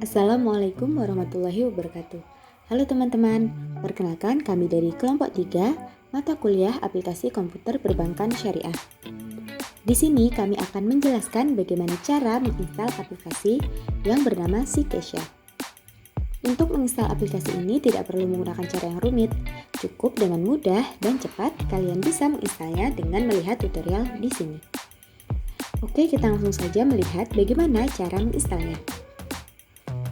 Assalamualaikum warahmatullahi wabarakatuh. Halo teman-teman, perkenalkan kami dari kelompok 3 mata kuliah aplikasi komputer perbankan syariah. Di sini kami akan menjelaskan bagaimana cara menginstal aplikasi yang bernama Zcash. Untuk menginstal aplikasi ini tidak perlu menggunakan cara yang rumit, cukup dengan mudah dan cepat kalian bisa menginstalnya dengan melihat tutorial di sini. Oke, kita langsung saja melihat bagaimana cara menginstalnya.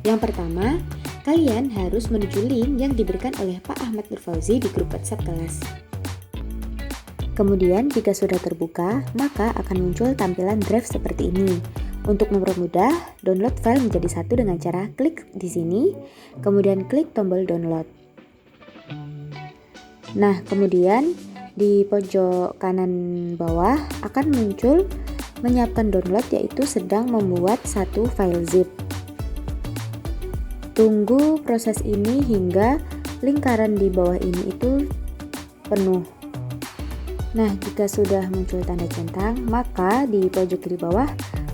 Yang pertama, kalian harus menuju link yang diberikan oleh Pak Ahmad Nurfauzi di grup WhatsApp kelas. Kemudian jika sudah terbuka, maka akan muncul tampilan drive seperti ini. Untuk mempermudah, download file menjadi satu dengan cara klik di sini, kemudian klik tombol download. Nah, kemudian di pojok kanan bawah akan muncul menyiapkan download, yaitu sedang membuat satu file zip. Tunggu proses ini hingga lingkaran di bawah ini itu penuh. Nah, jika sudah muncul tanda centang, maka di pojok kiri bawah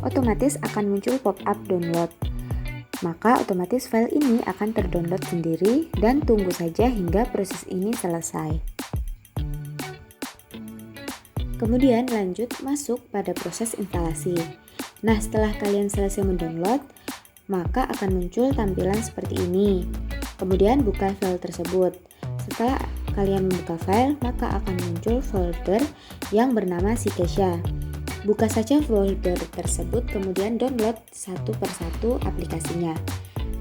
otomatis akan muncul pop-up download. Maka otomatis file ini akan terdownload sendiri dan tunggu saja hingga proses ini selesai. Kemudian lanjut masuk pada proses instalasi. Nah, setelah kalian selesai mendownload, maka akan muncul tampilan seperti ini. Kemudian buka file tersebut. Setelah kalian membuka file, maka akan muncul folder yang bernama Zcash. Buka saja folder tersebut, kemudian download satu persatu aplikasinya.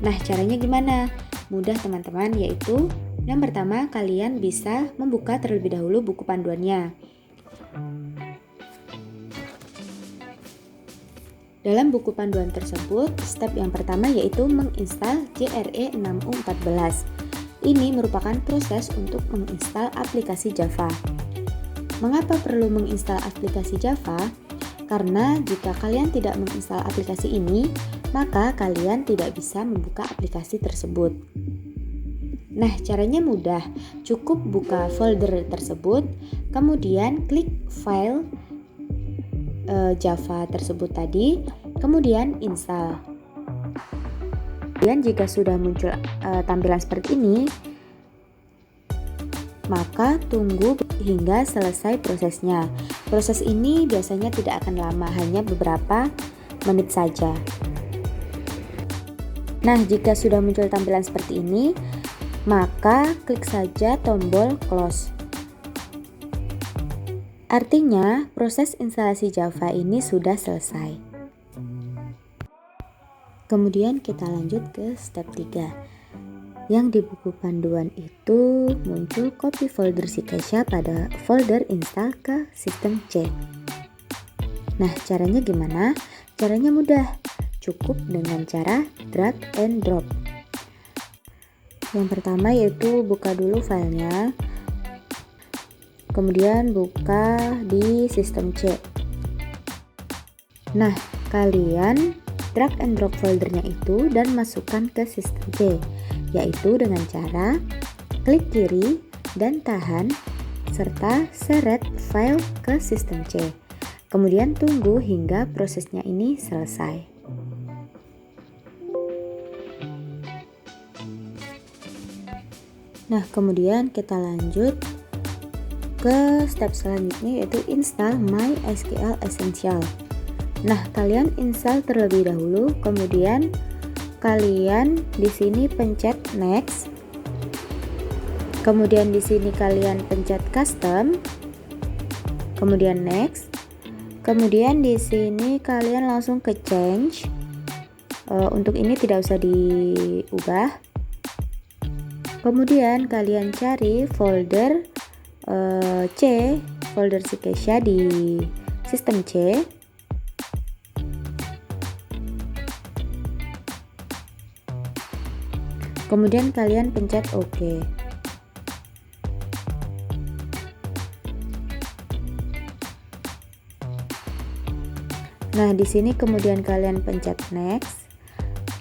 Nah, caranya gimana? Mudah teman-teman, yaitu yang pertama kalian bisa membuka terlebih dahulu buku panduannya. Dalam buku panduan tersebut, step yang pertama yaitu menginstal JRE6U14. Ini merupakan proses untuk menginstal aplikasi Java. Mengapa perlu menginstal aplikasi Java? Karena jika kalian tidak menginstal aplikasi ini, maka kalian tidak bisa membuka aplikasi tersebut. Nah, caranya mudah. Cukup buka folder tersebut, kemudian klik file Java tersebut tadi, kemudian install. Dan jika sudah muncul tampilan seperti ini, maka tunggu hingga selesai prosesnya. Proses ini biasanya tidak akan lama, hanya beberapa menit saja. Nah, jika sudah muncul tampilan seperti ini, maka klik saja tombol close. Artinya, proses instalasi Java ini sudah selesai. Kemudian kita lanjut ke step 3. Yang di buku panduan itu muncul copy folder Zcash pada folder install ke sistem C. Nah, caranya gimana? Caranya mudah. Cukup dengan cara drag and drop. Yang pertama yaitu buka dulu filenya. Kemudian buka di sistem C. Nah, kalian drag and drop foldernya itu dan masukkan ke sistem C, yaitu dengan cara klik kiri dan tahan serta seret file ke sistem C. Kemudian tunggu hingga prosesnya ini selesai. Nah, kemudian kita lanjut ke step selanjutnya yaitu install MySQL Essential. Nah, kalian install terlebih dahulu, kemudian kalian di sini pencet next. Kemudian di sini kalian pencet custom. Kemudian next. Kemudian di sini kalian langsung ke change. Untuk ini tidak usah diubah. Kemudian kalian cari folder C, folder Zcash di sistem C. Kemudian kalian pencet OK. Nah, di sini kemudian kalian pencet next.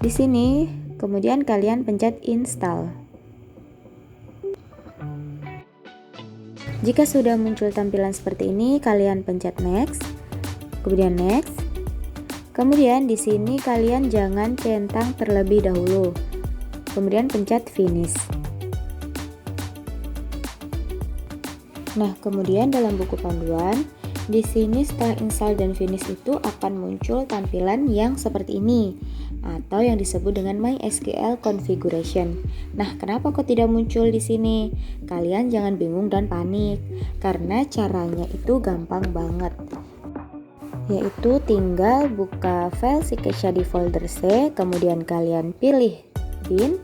Di sini kemudian kalian pencet install. Jika sudah muncul tampilan seperti ini, kalian pencet next, kemudian next, Kemudian di sini kalian jangan centang terlebih dahulu. Kemudian pencet finish. Nah, kemudian dalam buku panduan, di sini setelah install dan finish itu akan muncul tampilan yang seperti ini atau yang disebut dengan MySQL configuration. Nah, kenapa kok tidak muncul di sini? Kalian jangan bingung dan panik karena caranya itu gampang banget. Yaitu tinggal buka file Ccasia di folder C, kemudian kalian pilih bin,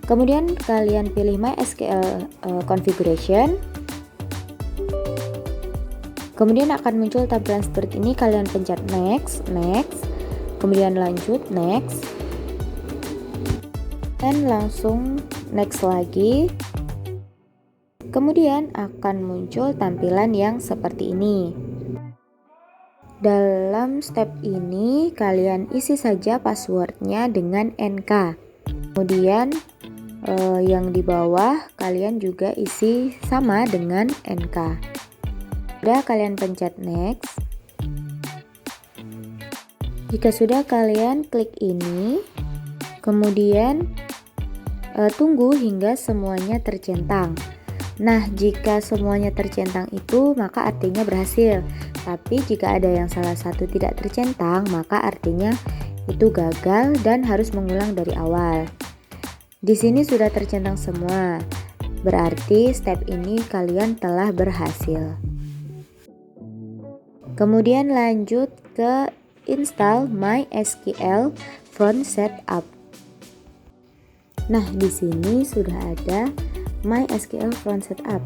kemudian kalian pilih MySQL configuration. Kemudian akan muncul tampilan seperti ini, kalian pencet next, kemudian lanjut next, dan langsung next lagi. Kemudian akan muncul tampilan yang seperti ini. Dalam step ini kalian isi saja passwordnya dengan NK. Kemudian yang di bawah kalian juga isi sama dengan NK. Sudah, kalian pencet next. Jika sudah, kalian klik ini, kemudian tunggu hingga semuanya tercentang. Nah, jika semuanya tercentang itu maka artinya berhasil. Tapi jika ada yang salah satu tidak tercentang, maka artinya itu gagal dan harus mengulang dari awal. Di sini sudah tercentang semua. Berarti step ini kalian telah berhasil. Kemudian lanjut ke install MySQL Front Setup. Nah, di sini sudah ada MySQL Front Setup.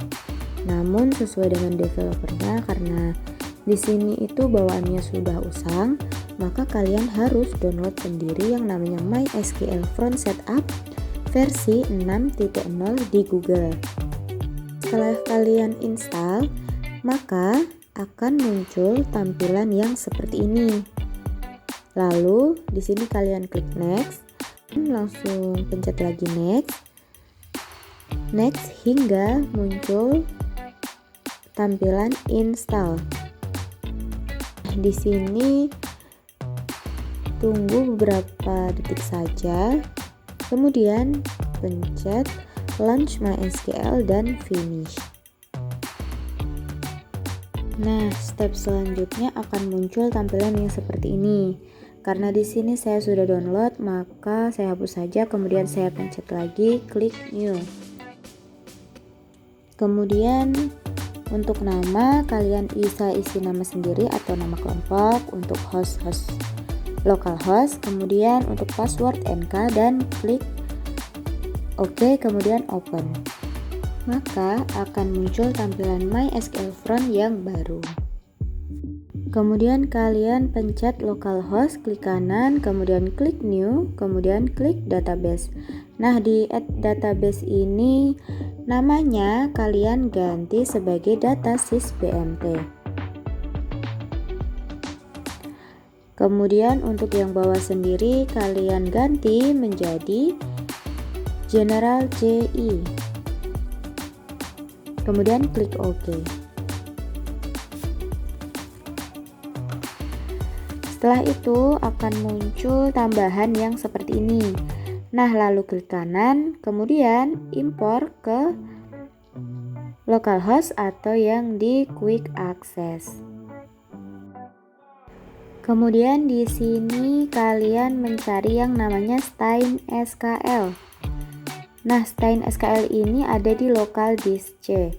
Namun sesuai dengan developernya, karena di sini itu bawaannya sudah usang, maka kalian harus download sendiri yang namanya MySQL Front Setup versi 6.0 di Google. Setelah kalian install, maka akan muncul tampilan yang seperti ini. Lalu di sini kalian klik next, langsung pencet lagi next hingga muncul tampilan install. Di sini tunggu beberapa detik saja, kemudian pencet launch MySQL dan finish. Nah, step selanjutnya akan muncul tampilan yang seperti ini. Karena di sini saya sudah download, maka saya hapus saja, kemudian saya pencet lagi klik new. Kemudian untuk nama, kalian bisa isi nama sendiri atau nama kelompok. Untuk host localhost, kemudian untuk password NK, dan klik OK, kemudian open. Maka akan muncul tampilan MySQL Front yang baru. Kemudian kalian pencet localhost, klik kanan, kemudian klik new, kemudian klik database. Nah, di add database ini namanya kalian ganti sebagai datasys BMT. Kemudian untuk yang bawah sendiri kalian ganti menjadi General JI. Kemudian klik OK. Setelah itu akan muncul tambahan yang seperti ini. Nah, lalu klik kanan, kemudian import ke localhost atau yang di quick access. Kemudian di sini kalian mencari yang namanya StainSQL. Nah, StainSQL ini ada di local disk C.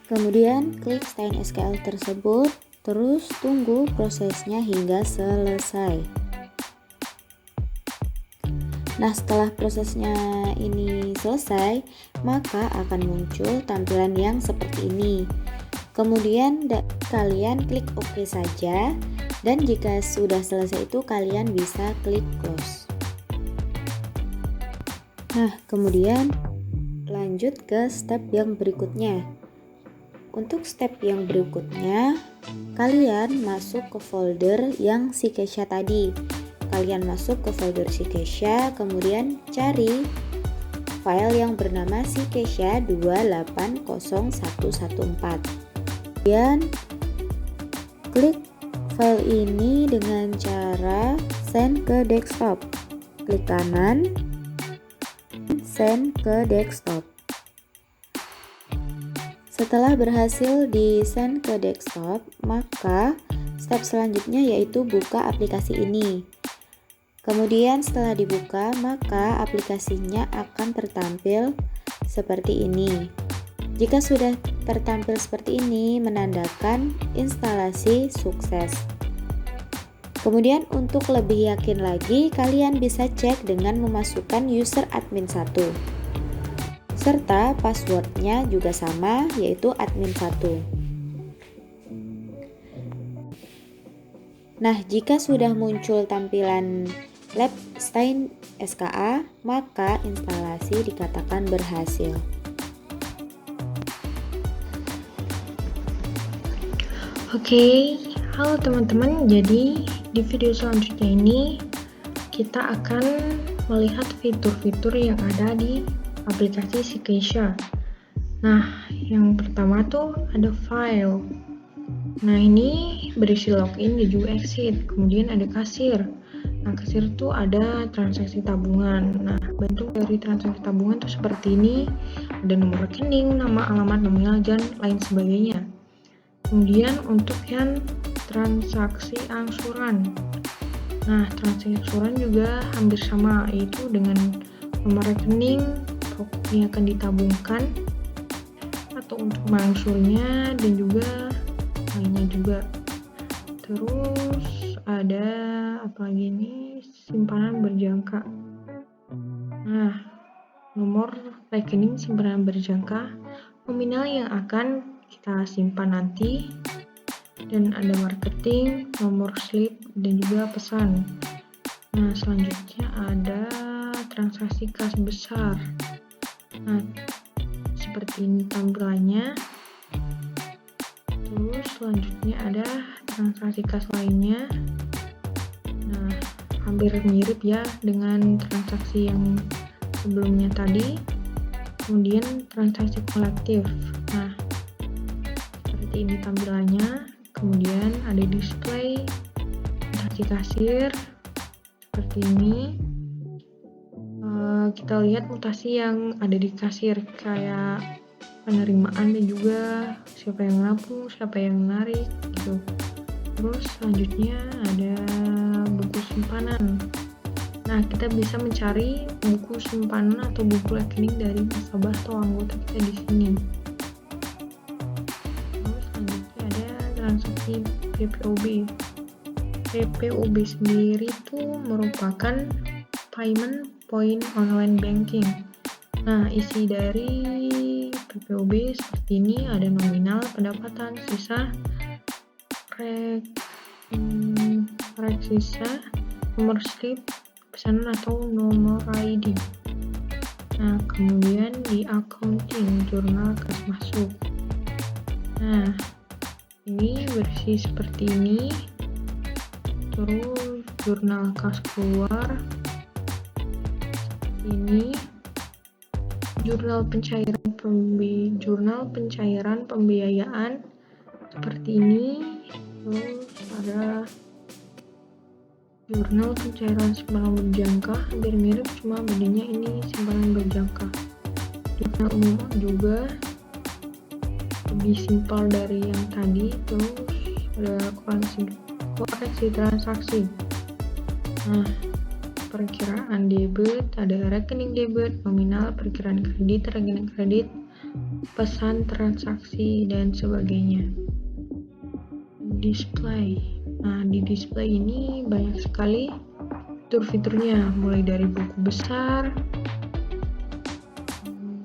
Kemudian klik StainSQL tersebut, terus tunggu prosesnya hingga selesai. Nah, setelah prosesnya ini selesai, maka akan muncul tampilan yang seperti ini. Kemudian kalian klik OK saja, dan jika sudah selesai itu kalian bisa klik close. Nah, kemudian lanjut ke step yang berikutnya. Untuk step yang berikutnya, kalian masuk ke folder yang Ccasia tadi. Kalian masuk ke folder Ccasia, kemudian cari file yang bernama Ccasia 280114. Kemudian klik file ini dengan cara send ke desktop. Klik kanan, send ke desktop. Setelah berhasil di send ke desktop, maka step selanjutnya yaitu buka aplikasi ini. Kemudian setelah dibuka, maka aplikasinya akan tertampil seperti ini. Jika sudah tertampil seperti ini, menandakan instalasi sukses. Kemudian untuk lebih yakin lagi, kalian bisa cek dengan memasukkan user admin 1. Serta passwordnya juga sama, yaitu admin 1. Nah, jika sudah muncul tampilan Labstein SKA, maka instalasi dikatakan berhasil. Oke, halo teman-teman. Jadi di video selanjutnya ini kita akan melihat fitur-fitur yang ada di aplikasi Sykeisha. Nah, yang pertama tuh ada file. Nah, ini berisi login dan juga exit. Kemudian ada kasir. Nah, kasir tuh ada transaksi tabungan. Nah, bentuk dari transaksi tabungan tuh seperti ini. Ada nomor rekening, nama, alamat, nominal, dan lain sebagainya. Kemudian untuk yang transaksi angsuran. Nah, transaksi angsuran juga hampir sama, yaitu dengan nomor rekening, pokoknya akan ditabungkan, atau untuk mangsurnya, dan juga lainnya juga. Terus ada apa lagi nih, simpanan berjangka. Nah, nomor rekening simpanan berjangka, nominal yang akan kita simpan nanti, dan ada marketing, nomor slip, dan juga pesan. Nah, selanjutnya ada transaksi kas besar. Nah, seperti ini tampilannya. Terus selanjutnya ada transaksi kas lainnya. Nah, hampir mirip ya dengan transaksi yang sebelumnya tadi. Kemudian transaksi kolektif. Nah, seperti ini tampilannya. Kemudian ada display transaksi kasir seperti ini. Kita lihat mutasi yang ada di kasir, kayak penerimaan dan juga siapa yang nabung, siapa yang menarik gitu. Terus selanjutnya ada buku simpanan. Nah, kita bisa mencari buku simpanan atau buku rekening dari nasabah atau anggota kita di sini. Terus selanjutnya ada transaksi PPOB. PPOB sendiri itu merupakan payment point online banking. Nah, isi dari PPOB seperti ini, ada nominal, pendapatan, sisa, sisa, nomor slip, pesanan atau nomor ID. Nah, kemudian di accounting, jurnal kas masuk. Nah, ini versi seperti ini. Terus jurnal kas keluar. Ini jurnal pencairan pembiayaan seperti ini. Terus ada jurnal pencairan simpanan berjangka, hampir mirip, cuma bedanya ini simpanan berjangka. Jurnal umum juga lebih simpel dari yang tadi. Terus ada koreksi transaksi. Nah, perkiraan debit, ada rekening debit, nominal, perkiraan kredit, rekening kredit, pesan transaksi, dan sebagainya. Display. Nah, di display ini banyak sekali fitur-fiturnya, mulai dari buku besar,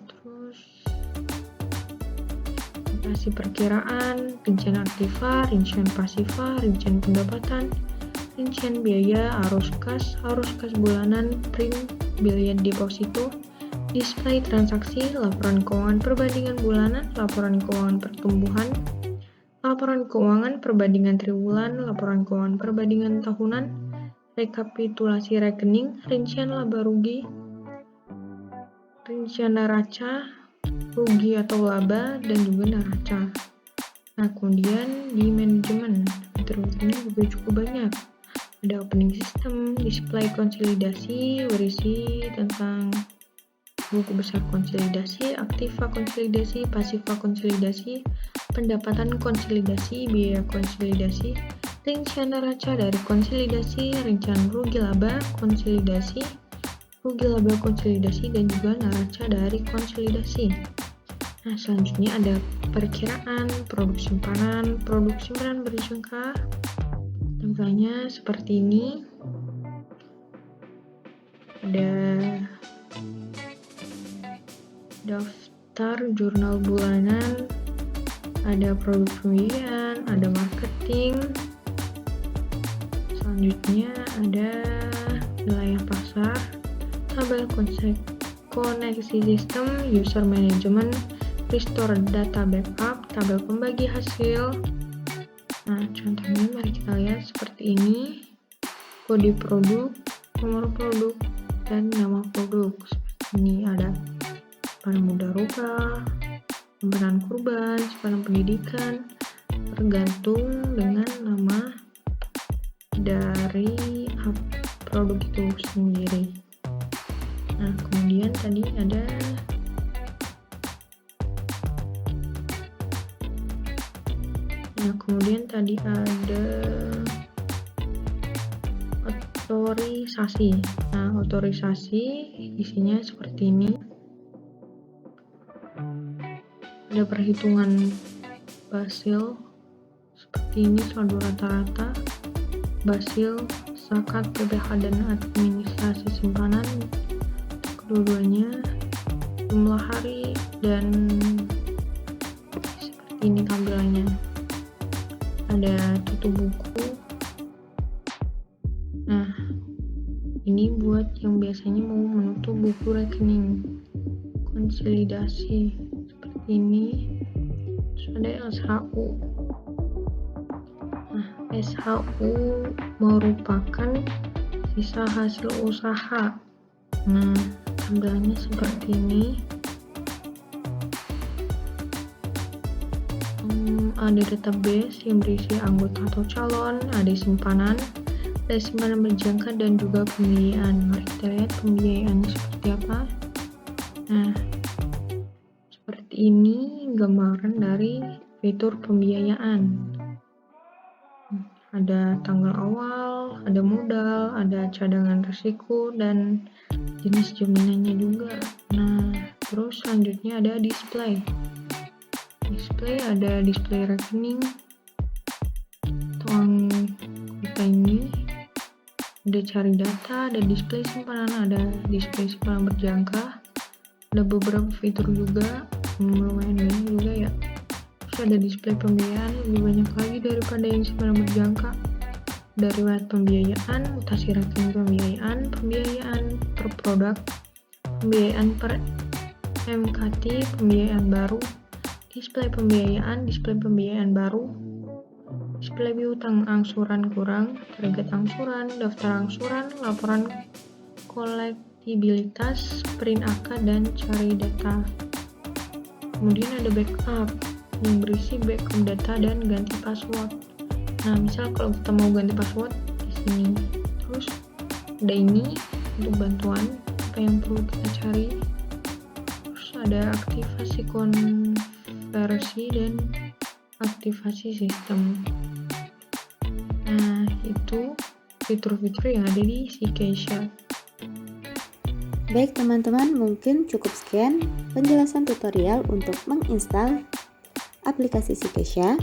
terus notasi perkiraan, rincian aktiva, rincian pasiva, rincian pendapatan, rincian biaya, arus kas bulanan, print, biaya deposito, display transaksi, laporan keuangan perbandingan bulanan, laporan keuangan pertumbuhan, laporan keuangan perbandingan triwulan, laporan keuangan perbandingan tahunan, rekapitulasi rekening, rincian laba rugi, rincian neraca, rugi atau laba, dan juga neraca. Nah, kemudian di manajemen, fitur-fiturnya juga cukup banyak. Ada opening system, display konsolidasi, berisi tentang buku besar konsolidasi, aktiva konsolidasi, pasiva konsolidasi, pendapatan konsolidasi, biaya konsolidasi, rencana neraca dari konsolidasi, rencana rugi laba konsolidasi, dan juga neraca dari konsolidasi. Nah, selanjutnya ada perkiraan produk simpanan berjangka. Tampilannya seperti ini. Ada daftar jurnal bulanan, ada produk pembiayaan, ada marketing. Selanjutnya ada wilayah pasar, tabel koneksi sistem, user management, restore data backup, tabel pembagi hasil. Nah, contohnya mari kita lihat seperti ini. Kode produk, nomor produk, dan nama produk. Seperti ini ada simpanan mudah simpanan kurban, simpanan pendidikan, tergantung dengan nama dari produk itu sendiri. Nah, kemudian tadi ada otorisasi. Nah, otorisasi isinya seperti ini. Ada perhitungan Basil seperti ini, saldo rata-rata, Basil, zakat, PPh dan administrasi simpanan, kedua-duanya, jumlah hari, dan seperti ini tampilannya. Ada tutup buku. Nah, ini buat yang biasanya mau menutup buku rekening konsolidasi seperti ini. Terus ada SHU. Nah, SHU merupakan sisa hasil usaha. Nah, tampilannya seperti ini. Ada database yang berisi anggota atau calon, ada simpanan berjangka, dan juga pembiayaan. Mari kita lihat pembiayaannya seperti apa. Nah, seperti ini gambaran dari fitur pembiayaan. Ada tanggal awal, ada modal, ada cadangan risiko, dan jenis jaminannya juga. Nah, terus selanjutnya ada display, ada display rekening, tuang kita ini, ada cari data, ada display simpanan, ada display simpanan berjangka, ada beberapa fitur juga, lumayan banyak juga ya. Terus ada display pembiayaan, lebih banyak lagi daripada yang simpanan berjangka. Ada riwayat pembiayaan, mutasi rekening pembiayaan per produk, pembiayaan per MKT, pembiayaan baru, display pembiayaan baru, display piutang angsuran kurang, target angsuran, daftar angsuran, laporan kolektibilitas, print AK, dan cari data. Kemudian ada backup yang berisi backup data dan ganti password. Nah, misal kalau kita mau ganti password di sini. Terus ada ini untuk bantuan apa yang perlu kita cari. Terus ada aktivasi konversi dan aktivasi sistem. Nah, itu fitur-fitur yang ada di Sikesha. Baik teman-teman, mungkin cukup sekian penjelasan tutorial untuk menginstal aplikasi Sikesha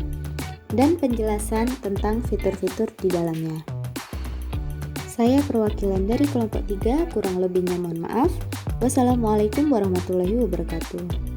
dan penjelasan tentang fitur-fitur di dalamnya. Saya perwakilan dari kelompok 3, kurang lebihnya mohon maaf. Wassalamualaikum warahmatullahi wabarakatuh.